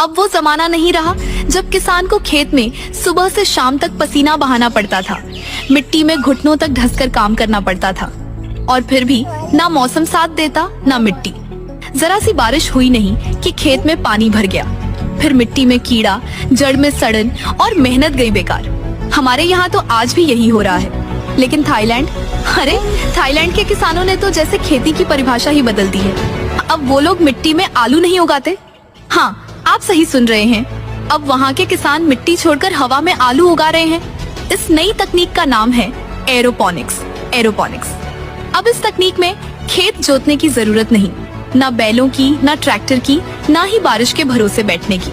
अब वो जमाना नहीं रहा जब किसान को खेत में सुबह से शाम तक पसीना बहाना पड़ता था, मिट्टी में घुटनों तक धंसकर काम करना पड़ता था, और फिर भी ना मौसम साथ देता ना मिट्टी। जरा सी बारिश हुई नहीं कि खेत में पानी भर गया, फिर मिट्टी में कीड़ा, जड़ में सड़न और मेहनत गई बेकार। हमारे यहाँ तो आज भी यही हो रहा है, लेकिन थाईलैंड, अरे थाईलैंड के किसानों ने तो जैसे खेती की परिभाषा ही बदल दी है। अब वो लोग मिट्टी में आलू नहीं उगाते। हाँ, आप सही सुन रहे हैं, अब वहाँ के किसान मिट्टी छोड़कर हवा में आलू उगा रहे हैं। इस नई तकनीक का नाम है एरोपोनिक्स। अब इस तकनीक में खेत जोतने की जरूरत नहीं, ना बैलों की, ना ट्रैक्टर की, ना ही बारिश के भरोसे बैठने की।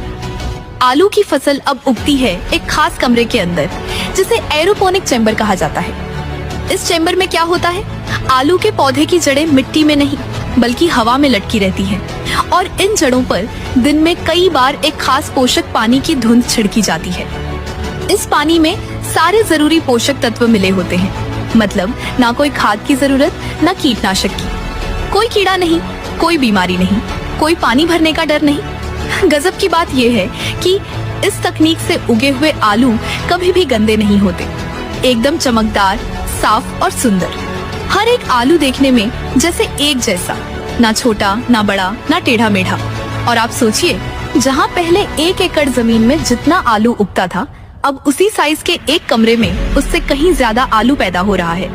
आलू की फसल अब उगती है एक खास कमरे के अंदर, जिसे एरोपोनिक चैम्बर कहा जाता है। इस चैम्बर में क्या होता है, आलू के पौधे की जड़ें मिट्टी में नहीं बल्कि हवा में लटकी रहती हैं, और इन जड़ों पर दिन में कई बार एक खास पोषक पानी की धुंध छिड़की जाती है। इस पानी में सारे जरूरी पोषक तत्व मिले होते हैं, मतलब ना कोई खाद की जरूरत, ना कीटनाशक की, कोई कीड़ा नहीं, कोई बीमारी नहीं, कोई पानी भरने का डर नहीं। गजब की बात यह है कि इस तकनीक से उगे हुए आलू कभी भी गंदे नहीं होते, एकदम चमकदार, साफ और सुंदर। हर एक आलू देखने में जैसे एक जैसा, ना छोटा, ना बड़ा, ना टेढ़ा मेढ़ा। और आप सोचिए, जहाँ पहले 1 एकड़ जमीन में जितना आलू उगता था, अब उसी साइज के एक कमरे में उससे कहीं ज्यादा आलू पैदा हो रहा है।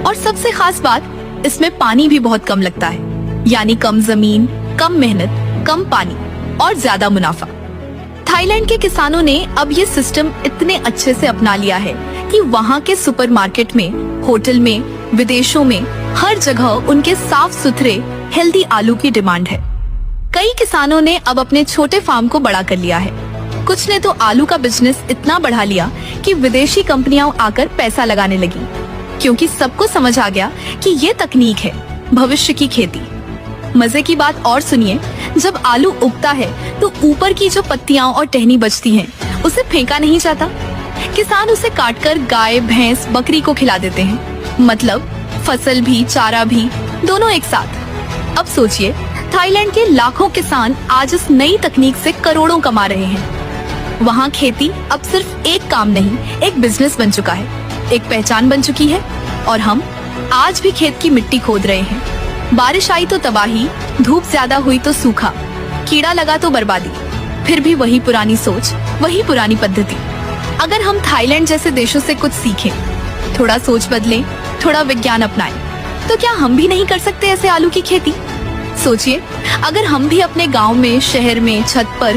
और सबसे खास बात, इसमें पानी भी बहुत कम लगता है, यानी कम जमीन, कम मेहनत, कम पानी और ज्यादा मुनाफा। थाईलैंड के किसानों ने अब ये सिस्टम इतने अच्छे से अपना लिया है कि वहाँ के सुपरमार्केट में, होटल में, विदेशों में हर जगह उनके साफ सुथरे हेल्दी आलू की डिमांड है। कई किसानों ने अब अपने छोटे फार्म को बड़ा कर लिया है। कुछ ने तो आलू का बिजनेस इतना बढ़ा लिया कि विदेशी कंपनियां आकर पैसा लगाने लगी, क्योंकि सबको समझ आ गया कि ये तकनीक है भविष्य की खेती। मजे की बात और सुनिए, जब आलू उगता है तो ऊपर की जो पत्तियां और टहनी बचती हैं, उसे फेंका नहीं जाता। किसान उसे काटकर गाय, भैंस, बकरी को खिला देते हैं, मतलब फसल भी, चारा भी, दोनों एक साथ। अब सोचिए, थाईलैंड के लाखों किसान आज इस नई तकनीक से करोड़ों कमा रहे हैं। वहाँ खेती अब सिर्फ एक काम नहीं, एक बिजनेस बन चुका है, एक पहचान बन चुकी है। और हम आज भी खेत की मिट्टी खोद रहे हैं। बारिश आई तो तबाही, धूप ज्यादा हुई तो सूखा, कीड़ा लगा तो बर्बादी, फिर भी वही पुरानी सोच, वही पुरानी पद्धति। अगर हम थाईलैंड जैसे देशों से कुछ सीखें, थोड़ा सोच बदलें, थोड़ा विज्ञान अपनाएं, तो क्या हम भी नहीं कर सकते ऐसे आलू की खेती? सोचिए, अगर हम भी अपने गांव में, शहर में, छत पर